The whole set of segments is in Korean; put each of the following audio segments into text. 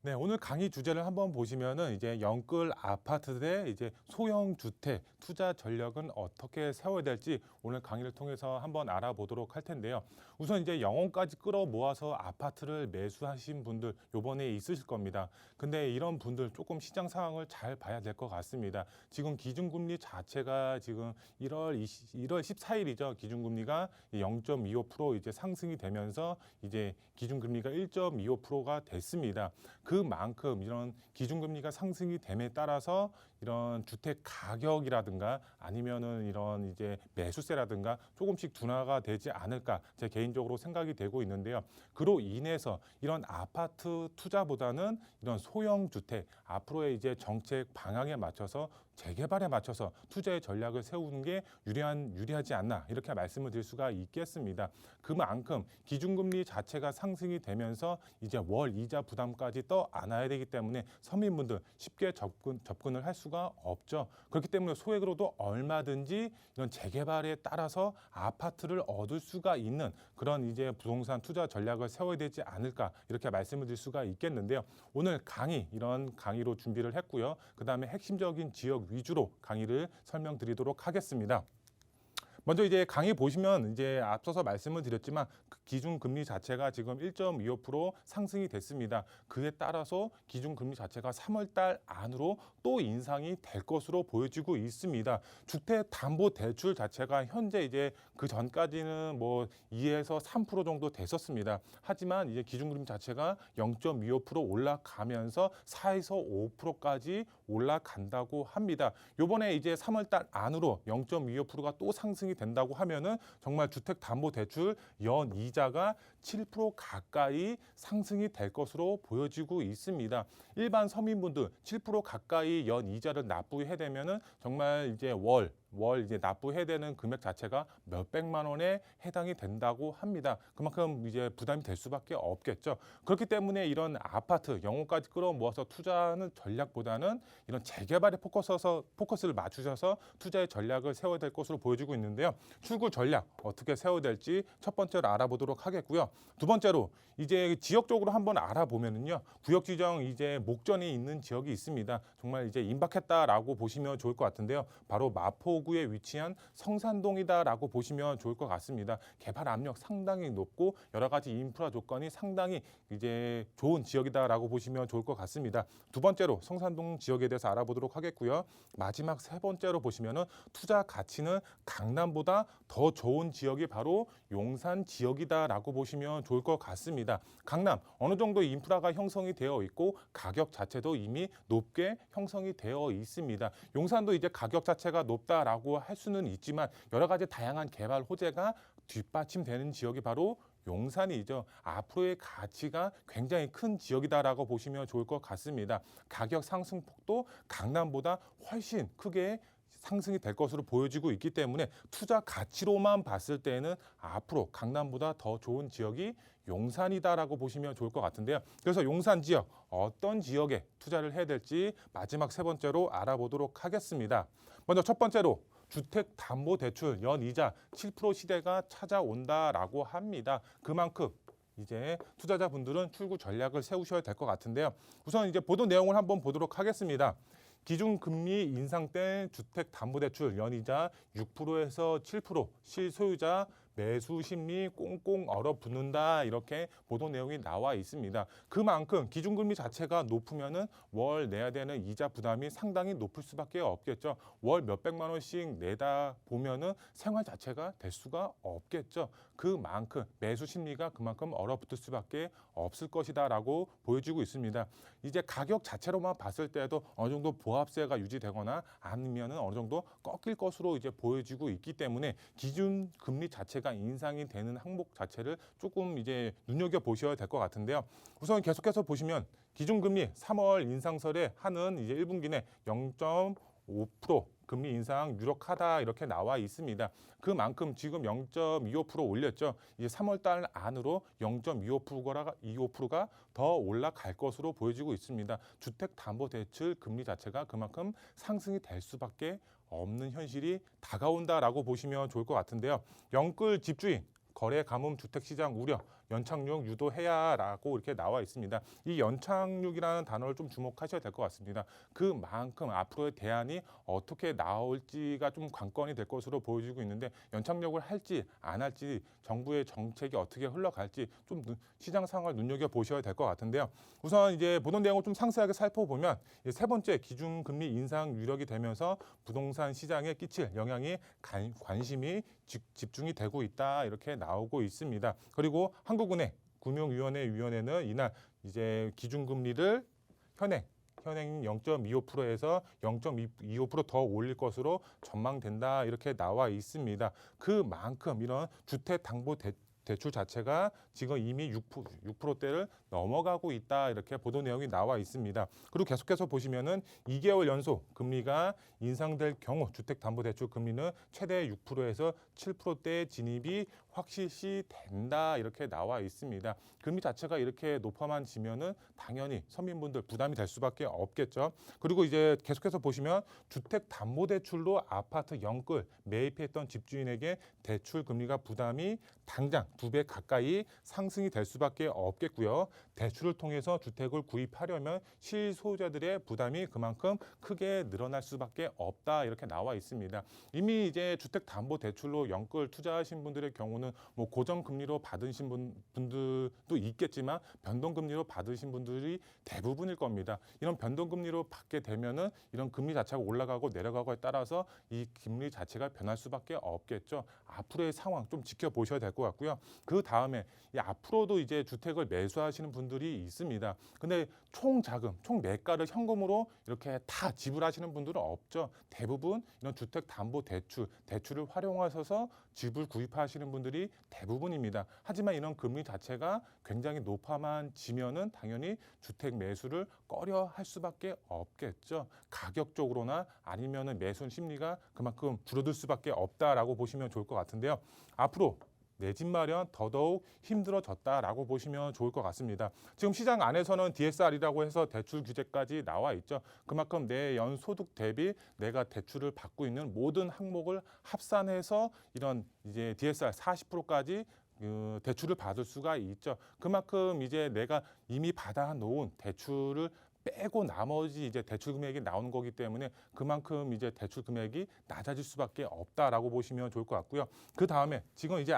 네, 오늘 강의 주제를 한번 보시면은 이제 영끌 아파트 대 이제 소형 주택 투자 전략은 어떻게 세워야 될지 오늘 강의를 통해서 한번 알아보도록 할 텐데요. 우선 이제 영혼까지 끌어 모아서 아파트를 매수하신 분들 요번에 있으실 겁니다. 근데 이런 분들 조금 시장 상황을 잘 봐야 될 것 같습니다. 지금 기준금리 자체가 지금 1월 14일이죠. 기준금리가 0.25% 이제 상승이 되면서 이제 기준금리가 1.25%가 됐습니다. 그만큼 이런 기준금리가 상승이 됨에 따라서 이런 주택 가격이라든가 아니면은 이런 이제 매수세라든가 조금씩 둔화가 되지 않을까 제 개인적으로 생각이 되고 있는데요. 그로 인해서 이런 아파트 투자보다는 이런 소형 주택 앞으로의 이제 정책 방향에 맞춰서 재개발에 맞춰서 투자의 전략을 세우는 게 유리하지 않나 이렇게 말씀을 드릴 수가 있겠습니다. 그만큼 기준금리 자체가 상승이 되면서 이제 월 이자 부담까지 떠 안아야 되기 때문에 서민분들 쉽게 접근을 할 수가 없죠. 그렇기 때문에 소액으로도 얼마든지 이런 재개발에 따라서 아파트를 얻을 수가 있는 그런 이제 부동산 투자 전략을 세워야 되지 않을까 이렇게 말씀을 드릴 수가 있겠는데요. 오늘 이런 강의로 준비를 했고요. 그 다음에 핵심적인 지역 위주로 강의를 설명드리도록 하겠습니다. 먼저 이제 강의 보시면 이제 앞서서 말씀을 드렸지만 그 기준 금리 자체가 지금 1.25% 상승이 됐습니다. 그에 따라서 기준 금리 자체가 3월 달 안으로 또 인상이 될 것으로 보여지고 있습니다. 주택 담보 대출 자체가 현재 이제 그 전까지는 뭐 2에서 3% 정도 됐었습니다. 하지만 이제 기준 금리 자체가 0.25% 올라가면서 4에서 5%까지 올라간다고 합니다. 요번에 이제 3월 달 안으로 0.25%가 또 상승이 된다고 하면은 정말 주택담보대출 연 이자가 7% 가까이 상승이 될 것으로 보여지고 있습니다. 일반 서민분들 7% 가까이 연 이자를 납부해야 되면은 정말 이제 월 이제 납부해야 되는 금액 자체가 몇백만 원에 해당이 된다고 합니다. 그만큼 이제 부담이 될 수밖에 없겠죠. 그렇기 때문에 이런 아파트 영혼까지 끌어모아서 투자하는 전략보다는 이런 재개발에 포커스를 맞추셔서 투자의 전략을 세워야 될 것으로 보여지고 있는데요. 출구 전략 어떻게 세워야 될지 첫 번째로 알아보도록 하겠고요. 두 번째로 이제 지역적으로 한번 알아보면은요. 구역 지정 이제 목전이 있는 지역이 있습니다. 정말 이제 임박했다라고 보시면 좋을 것 같은데요. 바로 마포구에 위치한 성산동이다라고 보시면 좋을 것 같습니다. 개발 압력 상당히 높고 여러 가지 인프라 조건이 상당히 이제 좋은 지역이다라고 보시면 좋을 것 같습니다. 두 번째로 성산동 지역에 대해서 알아보도록 하겠고요. 마지막 세 번째로 보시면은 투자 가치는 강남보다 더 좋은 지역이 바로 용산 지역이다라고 보시면 좋을 것 같습니다. 강남 어느 정도 인프라가 형성이 되어 있고 가격 자체도 이미 높게 형성이 되어 있습니다. 용산도 이제 가격 자체가 높다라고 할 수는 있지만 여러 가지 다양한 개발 호재가 뒷받침되는 지역이 바로 용산이죠. 앞으로의 가치가 굉장히 큰 지역이다라고 보시면 좋을 것 같습니다. 가격 상승폭도 강남보다 훨씬 크게 상승이 될 것으로 보여지고 있기 때문에 투자 가치로만 봤을 때는 앞으로 강남보다 더 좋은 지역이 용산이다라고 보시면 좋을 것 같은데요. 그래서 용산 지역 어떤 지역에 투자를 해야 될지 마지막 세 번째로 알아보도록 하겠습니다. 먼저 첫 번째로 주택담보대출 연이자 7% 시대가 찾아온다라고 합니다. 그만큼 이제 투자자분들은 출구 전략을 세우셔야 될 것 같은데요. 우선 이제 보도 내용을 한번 보도록 하겠습니다. 기준금리 인상 때 주택담보대출 연이자 6%에서 7% 실소유자 매수 심리 꽁꽁 얼어붙는다 이렇게 보도 내용이 나와 있습니다. 그만큼 기준금리 자체가 높으면은 월 내야 되는 이자 부담이 상당히 높을 수밖에 없겠죠. 월 몇백만 원씩 내다 보면은 생활 자체가 될 수가 없겠죠. 그만큼 매수 심리가 그만큼 얼어붙을 수밖에 없을 것이다라고 보여지고 있습니다. 이제 가격 자체로만 봤을 때도 어느 정도 보합세가 유지되거나 아니면은 어느 정도 꺾일 것으로 이제 보여지고 있기 때문에 기준금리 자체가 인상이 되는 항목 자체를 조금 이제 눈여겨 보셔야 될 것 같은데요. 우선 계속해서 보시면 기준금리 3월 인상설에 하는 이제 1분기 내 0.5% 금리 인상 유력하다 이렇게 나와 있습니다. 그만큼 지금 0.25% 올렸죠. 이제 3월 달 안으로 0.25%가 더 올라갈 것으로 보여지고 있습니다. 주택담보대출 금리 자체가 그만큼 상승이 될 수밖에 없는 현실이 다가온다라고 보시면 좋을 것 같은데요. 영끌 집주인 거래 가뭄 주택시장 우려 연착륙 유도해야라고 이렇게 나와 있습니다. 이 연착륙이라는 단어를 좀 주목하셔야 될 것 같습니다. 그만큼 앞으로의 대안이 어떻게 나올지가 좀 관건이 될 것으로 보여지고 있는데 연착륙을 할지 안 할지 정부의 정책이 어떻게 흘러갈지 좀 시장 상황을 눈여겨 보셔야 될 것 같은데요. 우선 이제 보던 내용을 좀 상세하게 살펴보면 세 번째 기준금리 인상 유력이 되면서 부동산 시장에 끼칠 영향이 관심이 집중이 되고 있다 이렇게 나오고 있습니다. 그리고 한국은행 금융위원회는 이날 이제 기준금리를 현행 0.25%에서 0.25%더 올릴 것으로 전망된다 이렇게 나와 있습니다. 그만큼 이런 주택담보대출 자체가 지금 이미 6%대를 넘어가고 있다 이렇게 보도 내용이 나와 있습니다. 그리고 계속해서 보시면은 2개월 연속 금리가 인상될 경우 주택담보대출 금리는 최대 6%에서 7%대 진입이 확실시 된다 이렇게 나와 있습니다. 금리 자체가 이렇게 높아만 지면은 당연히 서민분들 부담이 될 수밖에 없겠죠. 그리고 이제 계속해서 보시면 주택담보대출로 아파트 영끌 매입했던 집주인에게 대출 금리가 부담이 당장 2배 가까이 상승이 될 수밖에 없겠고요. 대출을 통해서 주택을 구입하려면 실소유자들의 부담이 그만큼 크게 늘어날 수밖에 없다 이렇게 나와 있습니다. 이미 이제 주택담보대출로 영끌 투자하신 분들의 경우는 뭐 고정금리로 받으신 분들도 있겠지만 변동금리로 받으신 분들이 대부분일 겁니다. 이런 변동금리로 받게 되면은 이런 금리 자체가 올라가고 내려가고에 따라서 이 금리 자체가 변할 수밖에 없겠죠. 앞으로의 상황 좀 지켜보셔야 될 것 같고요. 그 다음에 앞으로도 이제 주택을 매수하시는 분들이 있습니다. 근데 총 자금, 총 매가를 현금으로 이렇게 다 지불하시는 분들은 없죠. 대부분 이런 대출을 활용하셔서 집을 구입하시는 분들이 대부분입니다. 하지만 이런 금리 자체가 굉장히 높아만 지면은 당연히 주택 매수를 꺼려 할 수밖에 없겠죠. 가격적으로나 아니면은 매수 심리가 그만큼 줄어들 수밖에 없다라고 보시면 좋을 것 같은데요. 앞으로 내 집 마련 더더욱 힘들어졌다라고 보시면 좋을 것 같습니다. 지금 시장 안에서는 DSR이라고 해서 대출 규제까지 나와 있죠. 그만큼 내 연소득 대비 내가 대출을 받고 있는 모든 항목을 합산해서 이런 이제 DSR 40%까지 대출을 받을 수가 있죠. 그만큼 이제 내가 이미 받아 놓은 대출을 빼고 나머지 이제 대출 금액이 나오는 거기 때문에 그만큼 이제 대출 금액이 낮아질 수밖에 없다라고 보시면 좋을 것 같고요. 그 다음에 지금 이제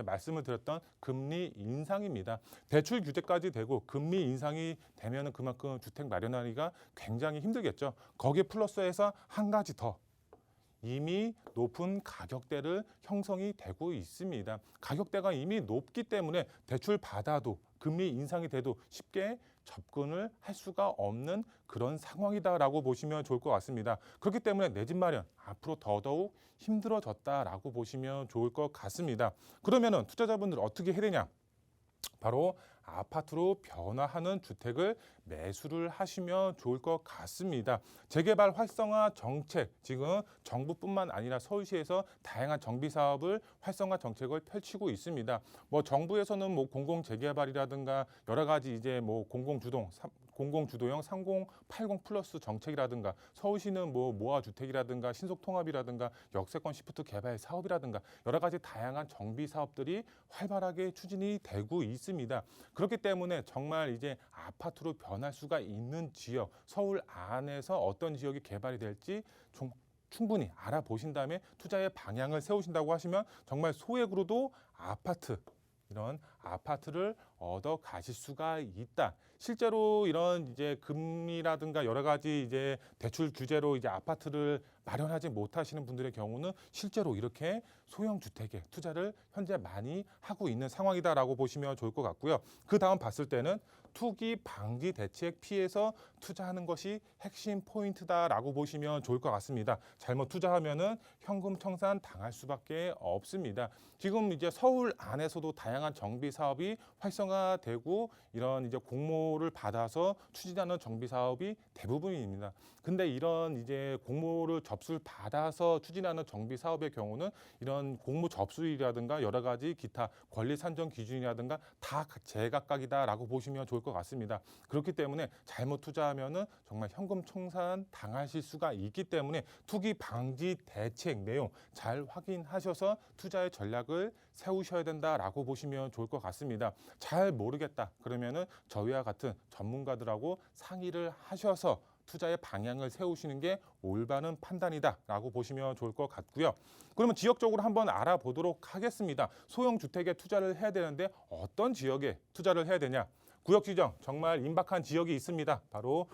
말씀을 드렸던 금리 인상입니다. 대출 규제까지 되고 금리 인상이 되면은 그만큼 주택 마련하기가 굉장히 힘들겠죠. 거기에 플러스해서 한 가지 더. 이미 높은 가격대를 형성이 되고 있습니다. 가격대가 이미 높기 때문에 대출 받아도 금리 인상이 돼도 쉽게 접근을 할 수가 없는 그런 상황이다라고 보시면 좋을 것 같습니다. 그렇기 때문에 내 집 마련 앞으로 더더욱 힘들어졌다라고 보시면 좋을 것 같습니다. 그러면은 투자자분들 어떻게 해야 되냐? 바로 아파트로 변화하는 주택을 매수를 하시면 좋을 것 같습니다. 재개발 활성화 정책, 지금 정부뿐만 아니라 서울시에서 다양한 정비 사업을 활성화 정책을 펼치고 있습니다. 뭐 정부에서는 뭐 공공 재개발이라든가 여러 가지 이제 뭐 공공주도형 3080 플러스 정책이라든가 서울시는 뭐 모아주택이라든가 신속통합이라든가 역세권 시프트 개발 사업이라든가 여러 가지 다양한 정비 사업들이 활발하게 추진이 되고 있습니다. 그렇기 때문에 정말 이제 아파트로 변할 수가 있는 지역, 서울 안에서 어떤 지역이 개발이 될지 충분히 알아보신 다음에 투자의 방향을 세우신다고 하시면 정말 소액으로도 이런 아파트를 얻어 가실 수가 있다. 실제로 이런 이제 금리라든가 여러 가지 이제 대출 규제로 이제 아파트를 마련하지 못하시는 분들의 경우는 실제로 이렇게 소형 주택에 투자를 현재 많이 하고 있는 상황이다라고 보시면 좋을 것 같고요. 그 다음 봤을 때는 투기 방지 대책 피해서 투자하는 것이 핵심 포인트다라고 보시면 좋을 것 같습니다. 잘못 투자하면은 현금 청산 당할 수밖에 없습니다. 지금 이제 서울 안에서도 다양한 정비 사업이 활성화되고 이런 이제 공모를 받아서 추진하는 정비 사업이 대부분입니다. 근데 이런 이제 공모를 접수를 받아서 추진하는 정비 사업의 경우는 이런 공모 접수율이라든가 여러 가지 기타 권리 산정 기준이라든가 다 제각각이다라고 보시면 좋을 것 같습니다. 그렇기 때문에 잘못 투자하면은 정말 현금 청산 당하실 수가 있기 때문에 투기 방지 대책 내용 잘 확인하셔서 투자의 전략을 세우셔야 된다라고 보시면 좋을 것 같습니다. 같습니다. 잘 모르겠다 그러면은 저희와 같은 전문가들하고 상의를 하셔서 투자의 방향을 세우시는 게 올바른 판단이다라고 보시면 좋을 것 같고요. 그러면 지역적으로 한번 알아보도록 하겠습니다. 소형 주택에 투자를 해야 되는데 어떤 지역에 투자를 해야 되냐? 구역 지정 정말 임박한 지역이 있습니다. 바로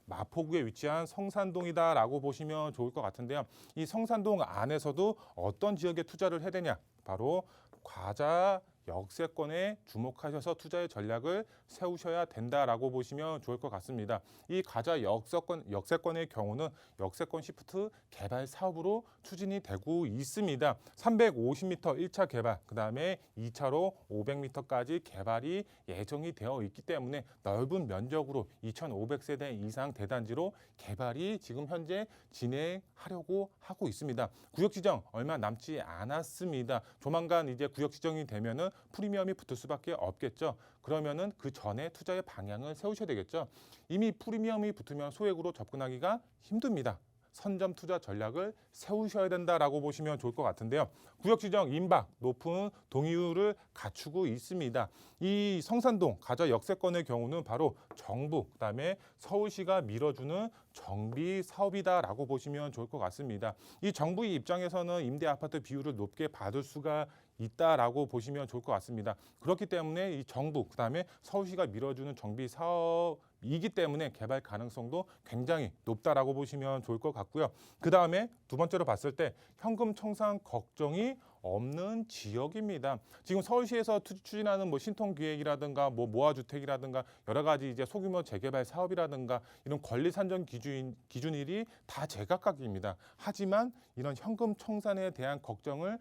마포구에 위치한 성산동이다라고 보시면 좋을 것 같은데요. 이 성산동 안에서도 어떤 지역에 투자를 해야 되냐? 바로 과자 역세권에 주목하셔서 투자의 전략을 세우셔야 된다라고 보시면 좋을 것 같습니다. 이 과자 역세권의 경우는 역세권 시프트 개발 사업으로 추진이 되고 있습니다. 350m 1차 개발, 그다음에 2차로 500m까지 개발이 예정이 되어 있기 때문에 넓은 면적으로 2,500세대 이상 대단지로 개발이 지금 현재 진행하려고 하고 있습니다. 구역 지정 얼마 남지 않았습니다. 조만간 이제 구역 지정이 되면은 프리미엄이 붙을 수밖에 없겠죠. 그러면은 그 전에 투자의 방향을 세우셔야 되겠죠. 이미 프리미엄이 붙으면 소액으로 접근하기가 힘듭니다. 선점 투자 전략을 세우셔야 된다라고 보시면 좋을 것 같은데요. 구역 지정 임박 높은 동의율을 갖추고 있습니다. 이 성산동 가자 역세권의 경우는 바로 정부 그다음에 서울시가 밀어주는 정비 사업이다라고 보시면 좋을 것 같습니다. 이 정부의 입장에서는 임대 아파트 비율을 높게 받을 수가 있다라고 보시면 좋을 것 같습니다. 그렇기 때문에 이 정부 그다음에 서울시가 밀어주는 정비 사업이기 때문에 개발 가능성도 굉장히 높다라고 보시면 좋을 것 같고요. 그다음에 두 번째로 봤을 때 현금 청산 걱정이 없는 지역입니다. 지금 서울시에서 추진하는 뭐 신통기획이라든가 뭐 모아주택이라든가 여러 가지 이제 소규모 재개발 사업이라든가 이런 권리 산정 기준일이 다 제각각입니다. 하지만 이런 현금 청산에 대한 걱정을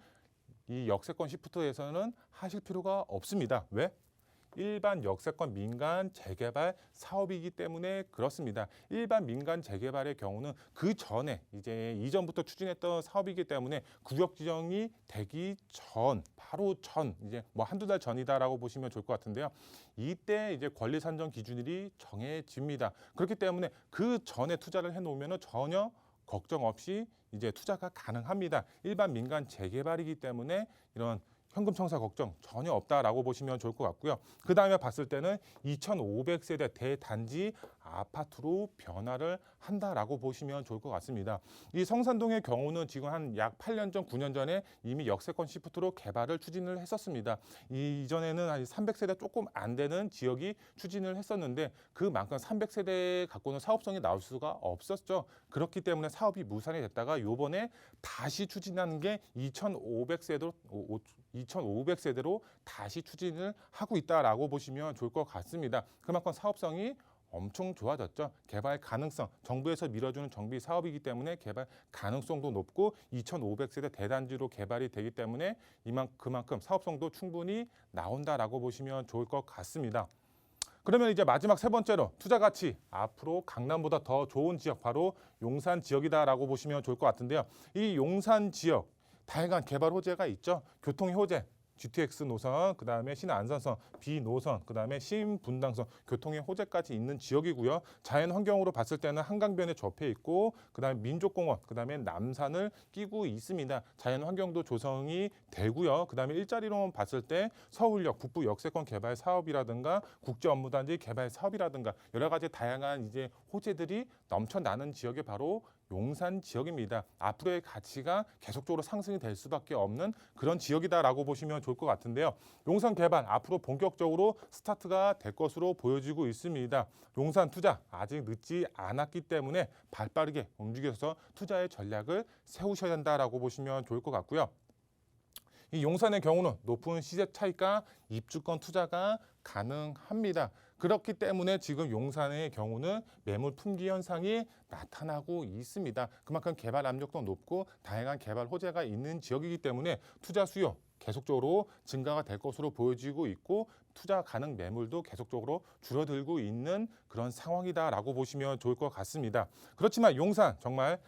이 역세권 시프트에서는 하실 필요가 없습니다. 왜? 일반 역세권 민간 재개발 사업이기 때문에 그렇습니다. 일반 민간 재개발의 경우는 그 전에 이제 이전부터 추진했던 사업이기 때문에 구역 지정이 되기 전, 바로 전, 이제 뭐 한두 달 전이다라고 보시면 좋을 것 같은데요. 이때 이제 권리 산정 기준일이 정해집니다. 그렇기 때문에 그 전에 투자를 해놓으면 전혀 걱정 없이 이제 투자가 가능합니다. 일반 민간 재개발이기 때문에 이런 현금 청사 걱정 전혀 없다라고 보시면 좋을 것 같고요. 그 다음에 봤을 때는 2,500세대 대단지 아파트로 변화를 한다라고 보시면 좋을 것 같습니다. 이 성산동의 경우는 지금 한 약 8년 전, 9년 전에 이미 역세권 시프트로 개발을 추진을 했었습니다. 이전에는 한 300세대 조금 안 되는 지역이 추진을 했었는데 그만큼 300세대 갖고는 사업성이 나올 수가 없었죠. 그렇기 때문에 사업이 무산이 됐다가 요번에 다시 추진하는 게 2,500세대로 다시 추진을 하고 있다라고 보시면 좋을 것 같습니다. 그만큼 사업성이 엄청 좋아졌죠. 개발 가능성, 정부에서 밀어주는 정비 사업이기 때문에 개발 가능성도 높고 2,500세대 대단지로 개발이 되기 때문에 그만큼 사업성도 충분히 나온다라고 보시면 좋을 것 같습니다. 그러면 이제 마지막 세 번째로 투자 가치 앞으로 강남보다 더 좋은 지역 바로 용산 지역이다라고 보시면 좋을 것 같은데요. 이 용산 지역 다양한 개발 호재가 있죠. 교통의 호재, GTX 노선, 그다음에 신안산선, B노선, 그다음에 신분당선, 교통의 호재까지 있는 지역이고요. 자연 환경으로 봤을 때는 한강변에 접해 있고, 그다음에 민족공원, 그다음에 남산을 끼고 있습니다. 자연 환경도 조성이 되고요. 그다음에 일자리로만 봤을 때 서울역 북부 역세권 개발 사업이라든가 국제 업무단지 개발 사업이라든가 여러 가지 다양한 이제 호재들이 넘쳐나는 지역이 바로 용산 지역입니다. 앞으로의 가치가 계속적으로 상승이 될 수밖에 없는 그런 지역이다라고 보시면 좋을 것 같은데요. 용산 개발 앞으로 본격적으로 스타트가 될 것으로 보여지고 있습니다. 용산 투자 아직 늦지 않았기 때문에 발빠르게 움직여서 투자의 전략을 세우셔야 된다라고 보시면 좋을 것 같고요. 이 용산의 경우는 높은 시세 차익과 입주권 투자가 가능합니다. 그렇기 때문에 지금 용산의 경우는 매물 품귀 현상이 나타나고 있습니다. 그만큼 개발 압력도 높고 다양한 개발 호재가 있는 지역이기 때문에 투자 수요 계속적으로 증가가 될 것으로 보여지고 있고 투자 가능 매물도 계속적으로 줄어들고 있는 그런 상황이다라고 보시면 좋을 것 같습니다. 그렇지만 용산 정말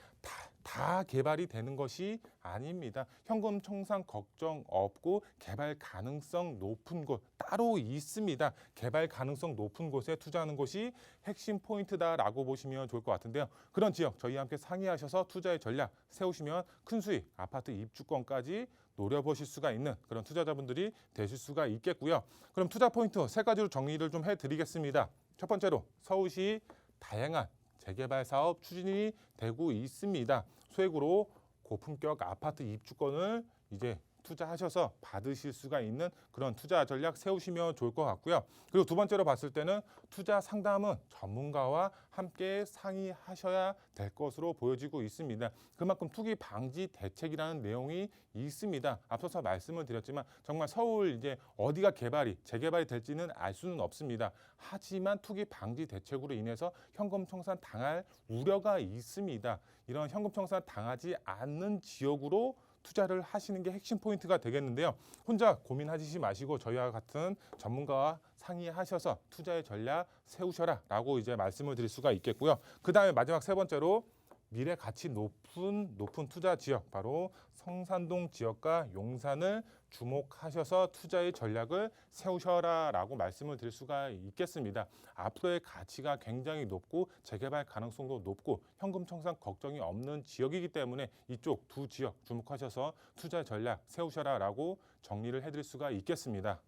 다 개발이 되는 것이 아닙니다. 현금 청산 걱정 없고 개발 가능성 높은 곳 따로 있습니다. 개발 가능성 높은 곳에 투자하는 것이 핵심 포인트다라고 보시면 좋을 것 같은데요. 그런 지역 저희와 함께 상의하셔서 투자의 전략 세우시면 큰 수익, 아파트 입주권까지 노려보실 수가 있는 그런 투자자분들이 되실 수가 있겠고요. 그럼 투자 포인트 세 가지로 정리를 좀 해드리겠습니다. 첫 번째로 서울시 다양한 재개발 사업 추진이 되고 있습니다. 소액으로 고품격 아파트 입주권을 이제 투자하셔서 받으실 수가 있는 그런 투자 전략 세우시면 좋을 것 같고요. 그리고 두 번째로 봤을 때는 투자 상담은 전문가와 함께 상의하셔야 될 것으로 보여지고 있습니다. 그만큼 투기 방지 대책이라는 내용이 있습니다. 앞서서 말씀을 드렸지만 정말 서울 이제 어디가 재개발이 될지는 알 수는 없습니다. 하지만 투기 방지 대책으로 인해서 현금 청산 당할 우려가 있습니다. 이런 현금 청산 당하지 않는 지역으로 투자를 하시는 게 핵심 포인트가 되겠는데요. 혼자 고민하시지 마시고 저희와 같은 전문가와 상의하셔서 투자의 전략 세우셔라라고 이제 말씀을 드릴 수가 있겠고요. 그다음에 마지막 세 번째로 미래 가치 높은 투자 지역 바로 성산동 지역과 용산을 주목하셔서 투자의 전략을 세우셔라라고 말씀을 드릴 수가 있겠습니다. 앞으로의 가치가 굉장히 높고 재개발 가능성도 높고 현금 청산 걱정이 없는 지역이기 때문에 이쪽 두 지역 주목하셔서 투자 전략 세우셔라라고 정리를 해드릴 수가 있겠습니다.